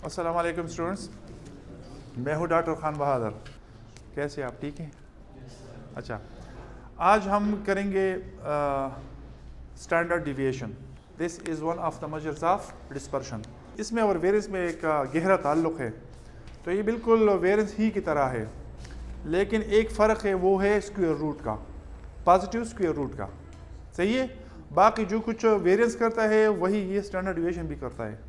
अस्सलाम वालेकुम स्टूडेंट्स, मैं हूँ डॉक्टर खान बहादुर। कैसे आप, ठीक हैं? अच्छा, आज हम करेंगे standard deviation. This is one of the measures of dispersion. इसमें और वेरिएंस में एक गहरा ताल्लुक़ है। तो ये बिल्कुल वेरिएंस ही की तरह है, लेकिन एक फ़र्क है, वो है स्क्वायर रूट का, पॉजिटिव स्क्वायर रूट का। सही है? बाकी जो कुछ वेरिएंस करता है वही ये स्टैंडर्ड डिविएशन भी करता है।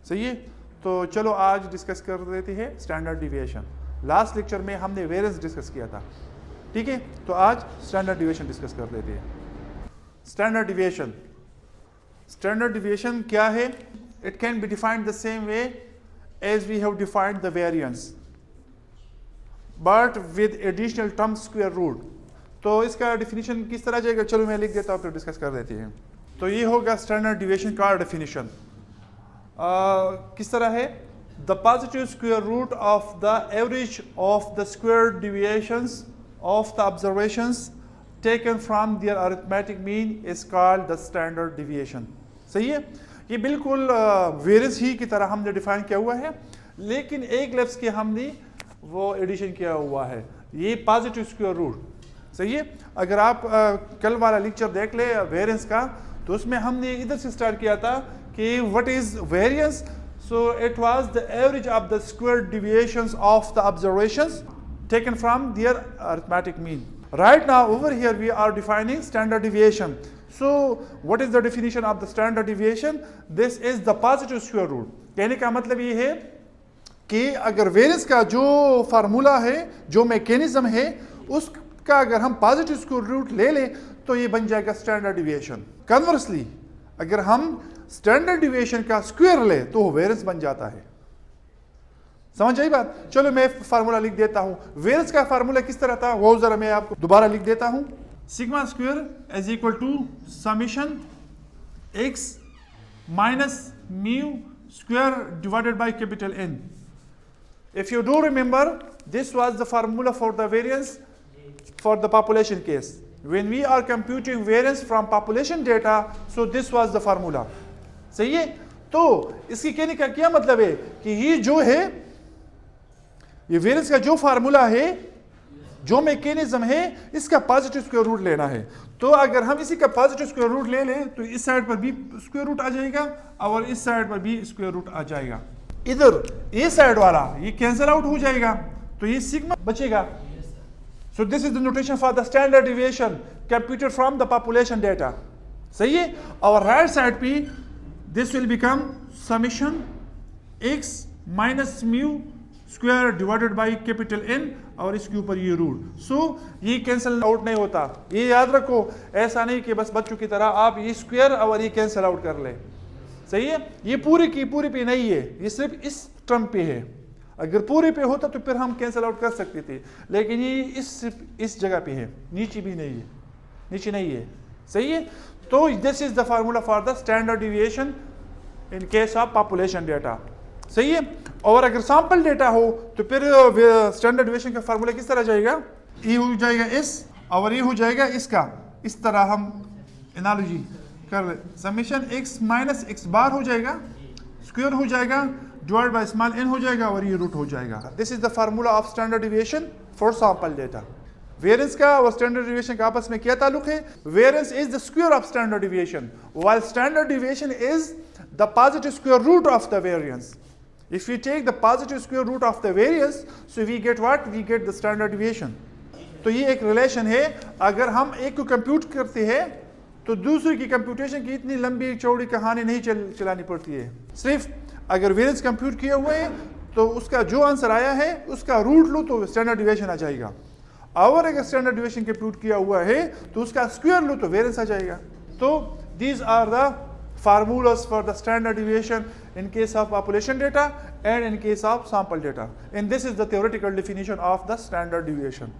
सही है? तो चलो आज डिस्कस कर लेते हैं स्टैंडर्ड डिविएशन। लास्ट लेक्चर में हमने वेरिएंस डिस्कस किया था, ठीक है? तो आज स्टैंडर्ड डिविएशन डिस्कस कर लेते हैं। स्टैंडर्ड डिविएशन, स्टैंडर्ड डिविएशन क्या है? It can be defined the same way as we have defined the variance, but with additional term square root. तो इसका डिफिनीशन किस तरह जाएगा? चलो मैं लिख देता हूँ, फिर डिस्कस कर देते हैं। तो ये होगा स्टैंडर्ड डिविएशन का डिफिनीशन। किस तरह है? The positive square root of the average of the square deviations of the observations taken from their arithmetic mean is called the standard deviation. सही है? ये बिल्कुल वेरिएंस ही की तरह हमने डिफाइन किया हुआ है, लेकिन एक लफ्ज़ के हमने वो एडिशन किया हुआ है, ये पॉजिटिव स्क्वायर रूट। सही है? अगर आप कल वाला लेक्चर देख ले वेरिएंस का, तो उसमें हमने इधर से स्टार्ट किया था कि what is variance. So it was the average of the square deviations of the observations taken from their arithmetic mean. Right now over here we are defining standard deviation. So what is the definition of the standard deviation? This is the positive square root. कहने का मतलब ये है कि अगर variance का जो formula है, जो मैकेनिज्म है, उसका अगर हम पॉजिटिव स्क्वायर रूट ले लें तो ये बन जाएगा स्टैंडर्ड डिविएशन। कन्वर्सली अगर हम स्टैंडर्ड डिविएशन का स्क्वायर ले तो वेरिएंस बन जाता है। समझ आई बात? चलो मैं फार्मूला लिख देता हूं। वेरिएंस का फार्मूला किस तरह था वो जरा मैं आपको दोबारा लिख देता हूं। Sigma square is equal to summation X minus mu square divided by capital N. If you do remember, this was the formula for the variance for the population case. When we are computing variance from population data, so this was the formula. सही है? तो इसकी कहने का क्या मतलब है कि ये जो है, ये वेरिएंस का जो फार्मूला है, जो मैकेनिज्म है, इसका पॉजिटिव स्क्वायर रूट लेना है। तो अगर हम इसी का पॉजिटिव स्क्वायर रूट ले लें तो इस साइड पर भी स्क्वायर रूट आ जाएगा और इस साइड पर भी स्क्वायर रूट आ जाएगा। इधर ये साइड वाला ये कैंसिल आउट हो जाएगा, तो ये सिग्मा बचेगा। So this is the notation for the standard deviation computed from the population data. सही है? और राइट साइड पे this will become summation X minus mu square divided by capital N और इसके ऊपर ये रूट। सो ये कैंसिल आउट नहीं होता, ये याद रखो। ऐसा नहीं कि बस बच्चों की तरह आप ये स्क्वायर और ये कैंसिल आउट कर ले। सही है? ये पूरी की पूरी पे नहीं है, ये सिर्फ इस टर्म पे है। अगर पूरे पे होता तो फिर हम कैंसिल आउट कर सकते थे, लेकिन ये इस जगह पे है, नीचे भी नहीं है, नीचे नहीं है। सही है? तो this is the formula for the standard deviation in case of population data. सही है? और अगर सैंपल डेटा हो तो फिर स्टैंडर्ड डिविएशन का फार्मूला किस तरह जाएगा? ये हो जाएगा इस और ये हो जाएगा इसका। इस तरह हम एनालॉजी कर ले, समेशन एक्स माइनस एक्स बार हो जाएगा, स्क्वायर हो जाएगा, डिवाइड बाय स्मॉल एन हो जाएगा और ये रूट हो जाएगा। This is the formula of standard deviation for sample data. Variance का और स्टैंडर्ड डिविएशन का आपस में क्या ताल्लुक है? Variance is the square of standard deviation, while standard deviation is the positive square root of the variance. If we take the positive square root of the variance, so we get what? We get the standard deviation. तो ये एक relation है। अगर हम एक को compute करते हैं तो दूसरे की कंप्यूटेशन की इतनी लंबी चौड़ी कहानी नहीं चलानी पड़ती है। सिर्फ अगर वेरिएंस कंप्यूट किए हुए हैं तो उसका जो आंसर आया है उसका रूट लो तो स्टैंडर्ड डिविएशन आ जाएगा, और अगर स्टैंडर्ड डिविएशन कंप्यूट किया हुआ है तो उसका स्क्वायर लो तो वेरिएंस आ जाएगा। तो these are the formulas for the standard deviation in case of population data and in case of sample data, and this is the theoretical definition of the standard deviation.